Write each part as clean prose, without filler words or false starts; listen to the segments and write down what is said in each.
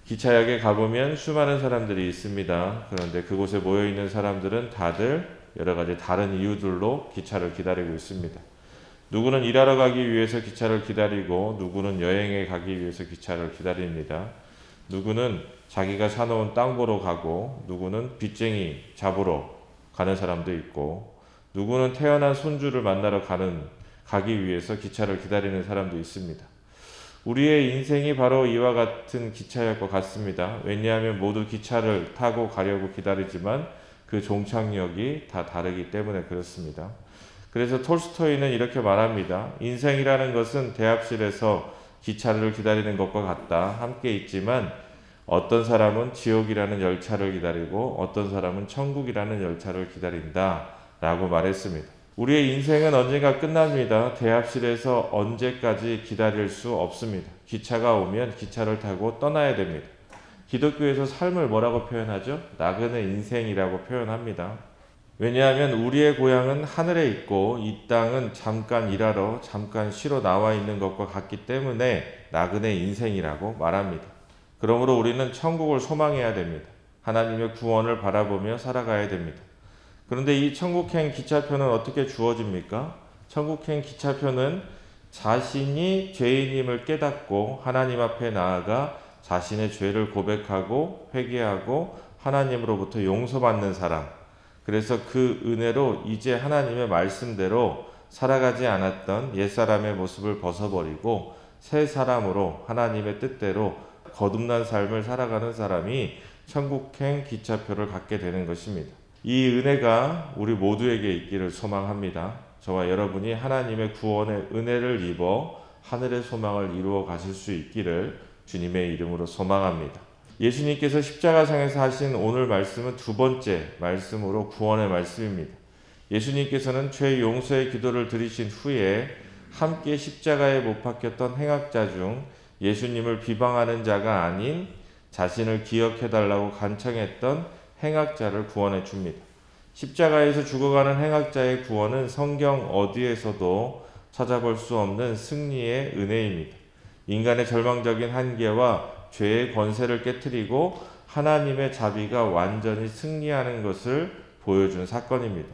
기차역에 가보면 수많은 사람들이 있습니다. 그런데 그곳에 모여있는 사람들은 다들 여러 가지 다른 이유들로 기차를 기다리고 있습니다. 누구는 일하러 가기 위해서 기차를 기다리고, 누구는 여행에 가기 위해서 기차를 기다립니다. 누구는 자기가 사놓은 땅 보러 가고, 누구는 빚쟁이 잡으러 가는 사람도 있고, 누구는 태어난 손주를 만나러 가기 위해서 기차를 기다리는 사람도 있습니다. 우리의 인생이 바로 이와 같은 기차역과 같습니다. 왜냐하면 모두 기차를 타고 가려고 기다리지만 그 종착역이 다 다르기 때문에 그렇습니다. 그래서 톨스토이는 이렇게 말합니다. 인생이라는 것은 대합실에서 기차를 기다리는 것과 같다. 함께 있지만 어떤 사람은 지옥이라는 열차를 기다리고 어떤 사람은 천국이라는 열차를 기다린다 라고 말했습니다. 우리의 인생은 언젠가 끝납니다. 대합실에서 언제까지 기다릴 수 없습니다. 기차가 오면 기차를 타고 떠나야 됩니다. 기독교에서 삶을 뭐라고 표현하죠? 나그네 인생이라고 표현합니다. 왜냐하면 우리의 고향은 하늘에 있고 이 땅은 잠깐 일하러 잠깐 쉬러 나와 있는 것과 같기 때문에 나그네 인생이라고 말합니다. 그러므로 우리는 천국을 소망해야 됩니다. 하나님의 구원을 바라보며 살아가야 됩니다. 그런데 이 천국행 기차표는 어떻게 주어집니까? 천국행 기차표는 자신이 죄인임을 깨닫고 하나님 앞에 나아가 자신의 죄를 고백하고 회개하고 하나님으로부터 용서받는 사람, 그래서 그 은혜로 이제 하나님의 말씀대로 살아가지 않았던 옛사람의 모습을 벗어버리고 새 사람으로 하나님의 뜻대로 거듭난 삶을 살아가는 사람이 천국행 기차표를 갖게 되는 것입니다. 이 은혜가 우리 모두에게 있기를 소망합니다. 저와 여러분이 하나님의 구원의 은혜를 입어 하늘의 소망을 이루어 가실 수 있기를 주님의 이름으로 소망합니다. 예수님께서 십자가상에서 하신 오늘 말씀은 두 번째 말씀으로 구원의 말씀입니다. 예수님께서는 죄 용서의 기도를 드리신 후에 함께 십자가에 못 박혔던 행악자 중 예수님을 비방하는 자가 아닌 자신을 기억해달라고 간청했던 행악자를 구원해 줍니다. 십자가에서 죽어가는 행악자의 구원은 성경 어디에서도 찾아볼 수 없는 승리의 은혜입니다. 인간의 절망적인 한계와 죄의 권세를 깨트리고 하나님의 자비가 완전히 승리하는 것을 보여준 사건입니다.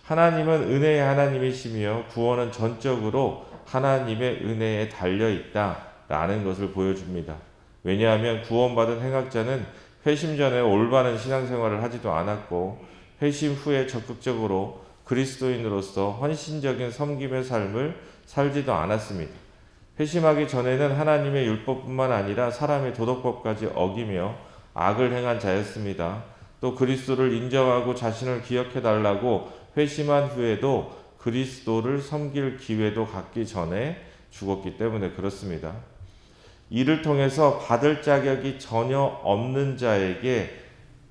하나님은 은혜의 하나님이시며 구원은 전적으로 하나님의 은혜에 달려있다라는 것을 보여줍니다. 왜냐하면 구원받은 행악자는 회심 전에 올바른 신앙생활을 하지도 않았고 회심 후에 적극적으로 그리스도인으로서 헌신적인 섬김의 삶을 살지도 않았습니다. 회심하기 전에는 하나님의 율법뿐만 아니라 사람의 도덕법까지 어기며 악을 행한 자였습니다. 또 그리스도를 인정하고 자신을 기억해달라고 회심한 후에도 그리스도를 섬길 기회도 갖기 전에 죽었기 때문에 그렇습니다. 이를 통해서 받을 자격이 전혀 없는 자에게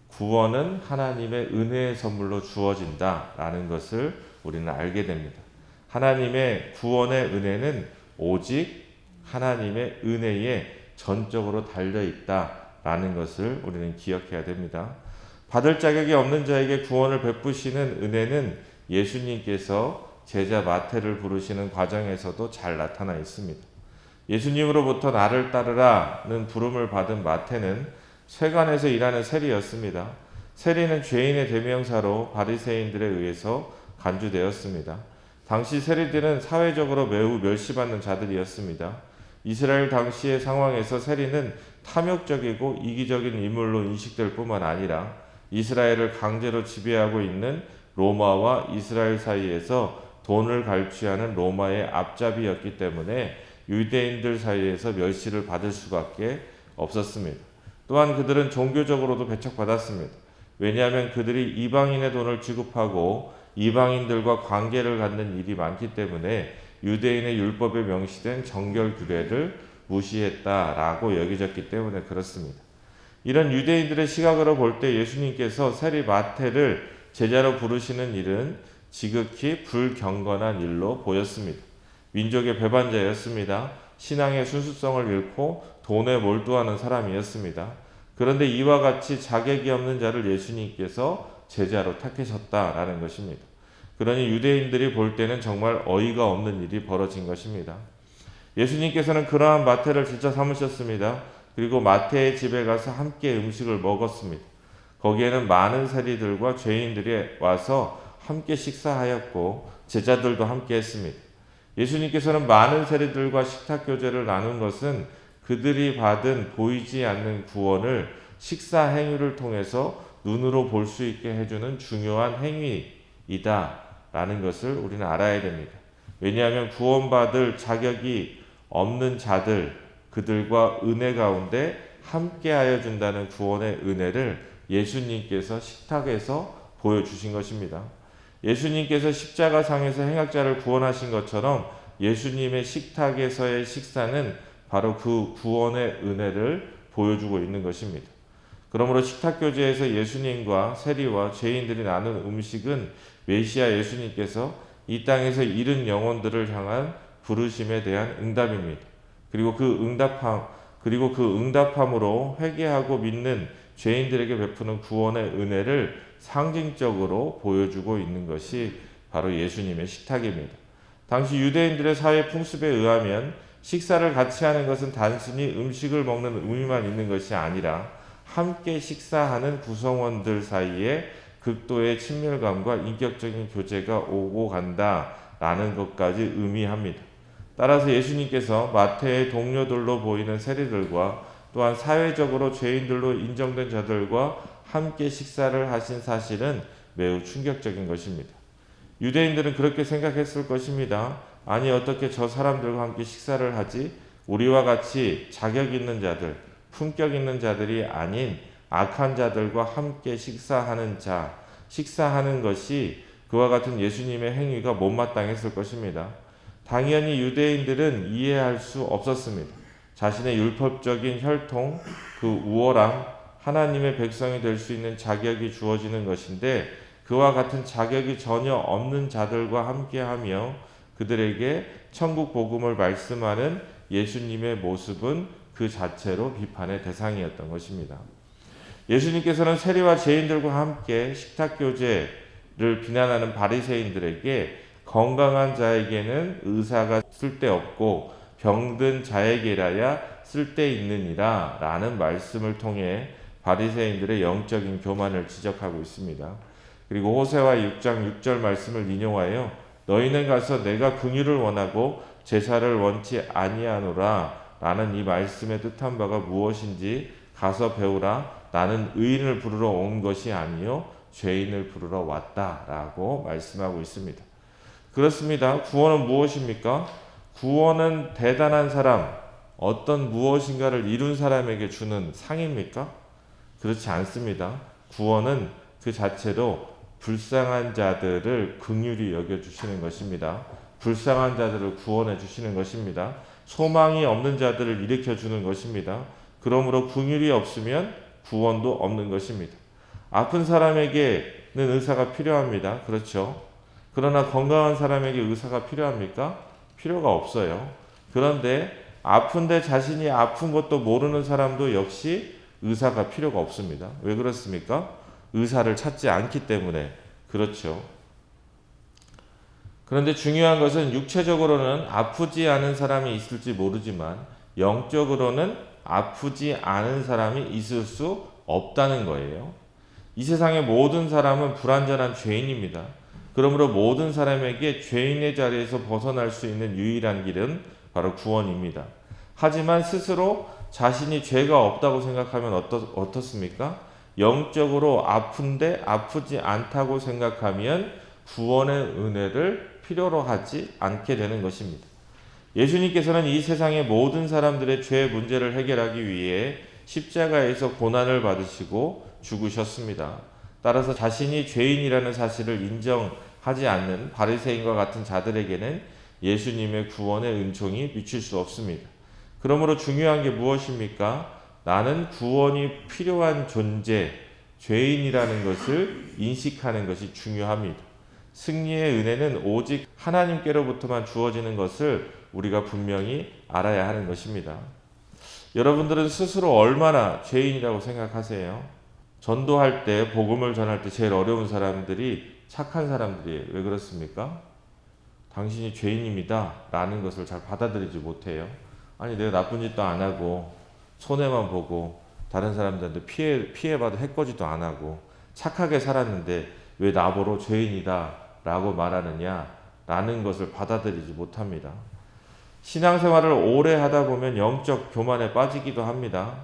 구원은 하나님의 은혜의 선물로 주어진다라는 것을 우리는 알게 됩니다. 하나님의 구원의 은혜는 오직 하나님의 은혜에 전적으로 달려있다라는 것을 우리는 기억해야 됩니다. 받을 자격이 없는 자에게 구원을 베푸시는 은혜는 예수님께서 제자 마태를 부르시는 과정에서도 잘 나타나 있습니다. 예수님으로부터 나를 따르라는 부름을 받은 마태는 세관에서 일하는 세리였습니다. 세리는 죄인의 대명사로 바리새인들에 의해서 간주되었습니다. 당시 세리들은 사회적으로 매우 멸시받는 자들이었습니다. 이스라엘 당시의 상황에서 세리는 탐욕적이고 이기적인 인물로 인식될 뿐만 아니라 이스라엘을 강제로 지배하고 있는 로마와 이스라엘 사이에서 돈을 갈취하는 로마의 앞잡이였기 때문에 유대인들 사이에서 멸시를 받을 수밖에 없었습니다. 또한 그들은 종교적으로도 배척받았습니다. 왜냐하면 그들이 이방인의 돈을 지급하고 이방인들과 관계를 갖는 일이 많기 때문에 유대인의 율법에 명시된 정결 규례를 무시했다라고 여겨졌기 때문에 그렇습니다. 이런 유대인들의 시각으로 볼 때 예수님께서 세리 마태를 제자로 부르시는 일은 지극히 불경건한 일로 보였습니다. 민족의 배반자였습니다. 신앙의 순수성을 잃고 돈에 몰두하는 사람이었습니다. 그런데 이와 같이 자격이 없는 자를 예수님께서 제자로 택하셨다라는 것입니다. 그러니 유대인들이 볼 때는 정말 어이가 없는 일이 벌어진 것입니다. 예수님께서는 그러한 마태를 제자 삼으셨습니다. 그리고 마태의 집에 가서 함께 음식을 먹었습니다. 거기에는 많은 세리들과 죄인들이 와서 함께 식사하였고 제자들도 함께 했습니다. 예수님께서는 많은 세리들과 식탁 교제를 나눈 것은 그들이 받은 보이지 않는 구원을 식사 행위를 통해서 눈으로 볼 수 있게 해주는 중요한 행위이다 라는 것을 우리는 알아야 됩니다. 왜냐하면 구원받을 자격이 없는 자들, 그들과 은혜 가운데 함께하여 준다는 구원의 은혜를 예수님께서 식탁에서 보여주신 것입니다. 예수님께서 십자가상에서 행악자를 구원하신 것처럼 예수님의 식탁에서의 식사는 바로 그 구원의 은혜를 보여주고 있는 것입니다. 그러므로 식탁교제에서 예수님과 세리와 죄인들이 나눈 음식은 메시아 예수님께서 이 땅에서 잃은 영혼들을 향한 부르심에 대한 응답입니다. 그리고 그 응답함으로 회개하고 믿는 죄인들에게 베푸는 구원의 은혜를 상징적으로 보여주고 있는 것이 바로 예수님의 식탁입니다. 당시 유대인들의 사회 풍습에 의하면 식사를 같이 하는 것은 단순히 음식을 먹는 의미만 있는 것이 아니라 함께 식사하는 구성원들 사이에 극도의 친밀감과 인격적인 교제가 오고 간다라는 것까지 의미합니다. 따라서 예수님께서 마태의 동료들로 보이는 세리들과 또한 사회적으로 죄인들로 인정된 자들과 함께 식사를 하신 사실은 매우 충격적인 것입니다. 유대인들은 그렇게 생각했을 것입니다. 아니 어떻게 저 사람들과 함께 식사를 하지? 우리와 같이 자격 있는 자들, 품격 있는 자들이 아닌 악한 자들과 함께 식사하는 것이 그와 같은 예수님의 행위가 못마땅했을 것입니다. 당연히 유대인들은 이해할 수 없었습니다. 자신의 율법적인 혈통, 그 우월함, 하나님의 백성이 될 수 있는 자격이 주어지는 것인데 그와 같은 자격이 전혀 없는 자들과 함께하며 그들에게 천국 복음을 말씀하는 예수님의 모습은 그 자체로 비판의 대상이었던 것입니다. 예수님께서는 세리와 죄인들과 함께 식탁 교제를 비난하는 바리새인들에게 건강한 자에게는 의사가 쓸데없고 병든 자에게라야 쓸데있느니라 라는 말씀을 통해 바리새인들의 영적인 교만을 지적하고 있습니다. 그리고 호세와 6장 6절 말씀을 인용하여 너희는 가서 내가 긍휼을 원하고 제사를 원치 아니하노라 라는 이 말씀의 뜻한 바가 무엇인지 가서 배우라. 나는 의인을 부르러 온 것이 아니요 죄인을 부르러 왔다라고 말씀하고 있습니다. 그렇습니다. 구원은 무엇입니까? 구원은 대단한 사람, 어떤 무엇인가를 이룬 사람에게 주는 상입니까? 그렇지 않습니다. 구원은 그 자체로 불쌍한 자들을 긍휼히 여겨주시는 것입니다. 불쌍한 자들을 구원해 주시는 것입니다. 소망이 없는 자들을 일으켜 주는 것입니다. 그러므로 긍휼이 없으면 구원도 없는 것입니다. 아픈 사람에게는 의사가 필요합니다. 그렇죠? 그러나 건강한 사람에게 의사가 필요합니까? 필요가 없어요. 그런데 아픈데 자신이 아픈 것도 모르는 사람도 역시 의사가 필요가 없습니다. 왜 그렇습니까? 의사를 찾지 않기 때문에 그렇죠. 그런데 중요한 것은 육체적으로는 아프지 않은 사람이 있을지 모르지만 영적으로는 아프지 않은 사람이 있을 수 없다는 거예요. 이 세상의 모든 사람은 불완전한 죄인입니다. 그러므로 모든 사람에게 죄인의 자리에서 벗어날 수 있는 유일한 길은 바로 구원입니다. 하지만 스스로 자신이 죄가 없다고 생각하면 어떻습니까? 영적으로 아픈데 아프지 않다고 생각하면 구원의 은혜를 필요로 하지 않게 되는 것입니다. 예수님께서는 이 세상의 모든 사람들의 죄 문제를 해결하기 위해 십자가에서 고난을 받으시고 죽으셨습니다. 따라서 자신이 죄인이라는 사실을 인정하지 않는 바리새인과 같은 자들에게는 예수님의 구원의 은총이 미칠 수 없습니다. 그러므로 중요한 게 무엇입니까? 나는 구원이 필요한 존재, 죄인이라는 것을 인식하는 것이 중요합니다. 승리의 은혜는 오직 하나님께로부터만 주어지는 것을 우리가 분명히 알아야 하는 것입니다. 여러분들은 스스로 얼마나 죄인이라고 생각하세요? 전도할 때, 복음을 전할 때 제일 어려운 사람들이 착한 사람들이에요. 왜 그렇습니까? 당신이 죄인입니다 라는 것을 잘 받아들이지 못해요. 아니 내가 나쁜 짓도 안 하고 손해만 보고 다른 사람들한테 피해봐도 해코지도 안 하고 착하게 살았는데 왜 나보러 죄인이다 라고 말하느냐 라는 것을 받아들이지 못합니다. 신앙생활을 오래 하다 보면 영적 교만에 빠지기도 합니다.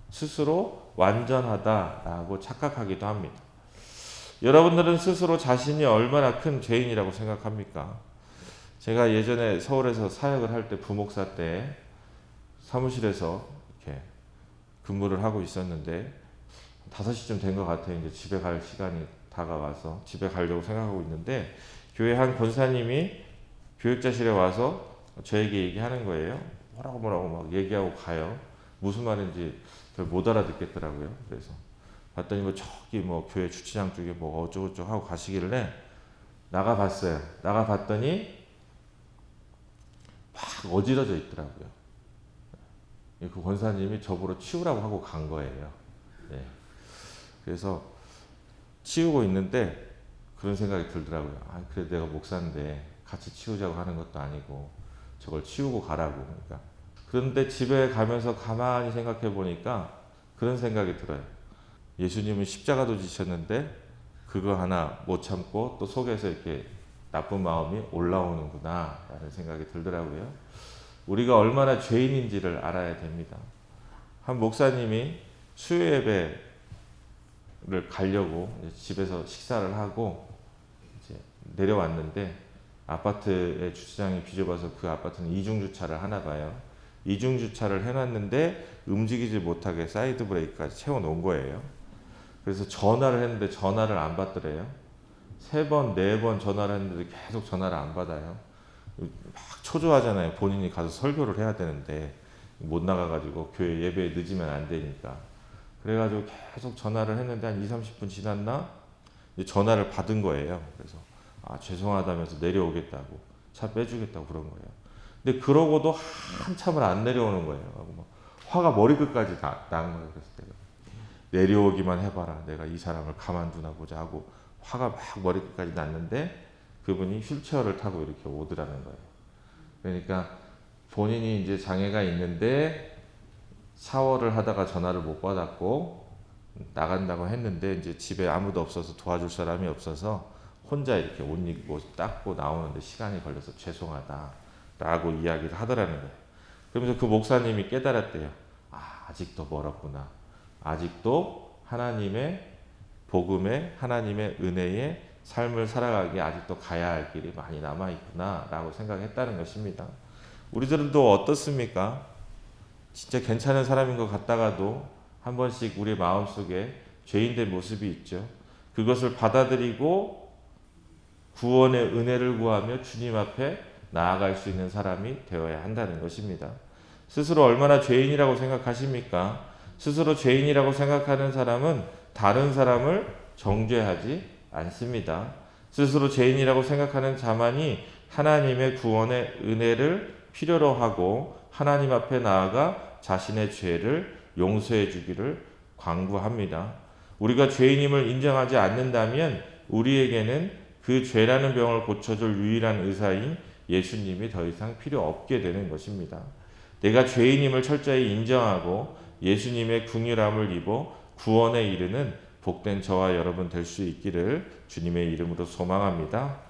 스스로 완전하다라고 착각하기도 합니다. 여러분들은 스스로 자신이 얼마나 큰 죄인이라고 생각합니까? 제가 예전에 서울에서 사역을 할 때 부목사 때 사무실에서 이렇게 근무를 하고 있었는데 5시쯤 된 것 같아요. 이제 집에 갈 시간이 다가와서 집에 가려고 생각하고 있는데 교회 한 권사님이 교육자실에 와서 저에게 얘기하는 거예요. 뭐라고 막 얘기하고 가요. 무슨 말인지 별 못 알아듣겠더라고요. 그래서 봤더니 뭐 저기 뭐 교회 주차장 쪽에 뭐 어쩌고저쩌고 하고 가시길래 나가봤어요. 나가봤더니 막 어지러져 있더라고요. 그 권사님이 저보러 치우라고 하고 간 거예요. 네. 그래서 치우고 있는데 그런 생각이 들더라고요. 그래 내가 목사인데 같이 치우자고 하는 것도 아니고 저걸 치우고 가라고. 그러니까. 그런데 집에 가면서 가만히 생각해 보니까 그런 생각이 들어요. 예수님은 십자가도 지셨는데 그거 하나 못 참고 또 속에서 이렇게 나쁜 마음이 올라오는구나 라는 생각이 들더라고요. 우리가 얼마나 죄인인지를 알아야 됩니다. 한 목사님이 수요 예배를 가려고 집에서 식사를 하고 이제 내려왔는데 아파트의 주차장이 비좁아서 그 아파트는 이중주차를 하나 봐요. 이중주차를 해놨는데 움직이지 못하게 사이드 브레이크까지 채워놓은 거예요. 그래서 전화를 했는데 전화를 안 받더래요. 3번, 4번 전화를 했는데 계속 전화를 안 받아요. 막 초조하잖아요. 본인이 가서 설교를 해야 되는데 못 나가가지고 교회 예배에 늦으면 안 되니까. 그래가지고 계속 전화를 했는데 한 20-30분 지났나? 전화를 받은 거예요. 그래서 죄송하다면서 내려오겠다고 차 빼주겠다고 그런 거예요. 근데 그러고도 한참을 안 내려오는 거예요. 막 화가 머리끝까지 난 거예요. 그래서 내가 내려오기만 해봐라. 내가 이 사람을 가만두나 보자 하고 화가 막 머리끝까지 났는데 그분이 휠체어를 타고 이렇게 오더라는 거예요. 그러니까 본인이 이제 장애가 있는데 샤워를 하다가 전화를 못 받았고 나간다고 했는데 이제 집에 아무도 없어서 도와줄 사람이 없어서 혼자 이렇게 옷 입고 닦고 나오는데 시간이 걸려서 죄송하다라고 이야기를 하더라는 거예요. 그러면서 그 목사님이 깨달았대요. 아직도 멀었구나. 아직도 하나님의 복음에 하나님의 은혜의 삶을 살아가기에 아직도 가야 할 길이 많이 남아있구나 라고 생각했다는 것입니다. 우리들은 또 어떻습니까? 진짜 괜찮은 사람인 것 같다가도 한 번씩 우리 마음속에 죄인된 모습이 있죠. 그것을 받아들이고 구원의 은혜를 구하며 주님 앞에 나아갈 수 있는 사람이 되어야 한다는 것입니다. 스스로 얼마나 죄인이라고 생각하십니까? 스스로 죄인이라고 생각하는 사람은 다른 사람을 정죄하지 않습니다. 스스로 죄인이라고 생각하는 자만이 하나님의 구원의 은혜를 필요로 하고 하나님 앞에 나아가 자신의 죄를 용서해 주기를 간구합니다. 우리가 죄인임을 인정하지 않는다면 우리에게는 그 죄라는 병을 고쳐줄 유일한 의사인 예수님이 더 이상 필요 없게 되는 것입니다. 내가 죄인임을 철저히 인정하고 예수님의 긍휼함을 입어 구원에 이르는 복된 저와 여러분 될 수 있기를 주님의 이름으로 소망합니다.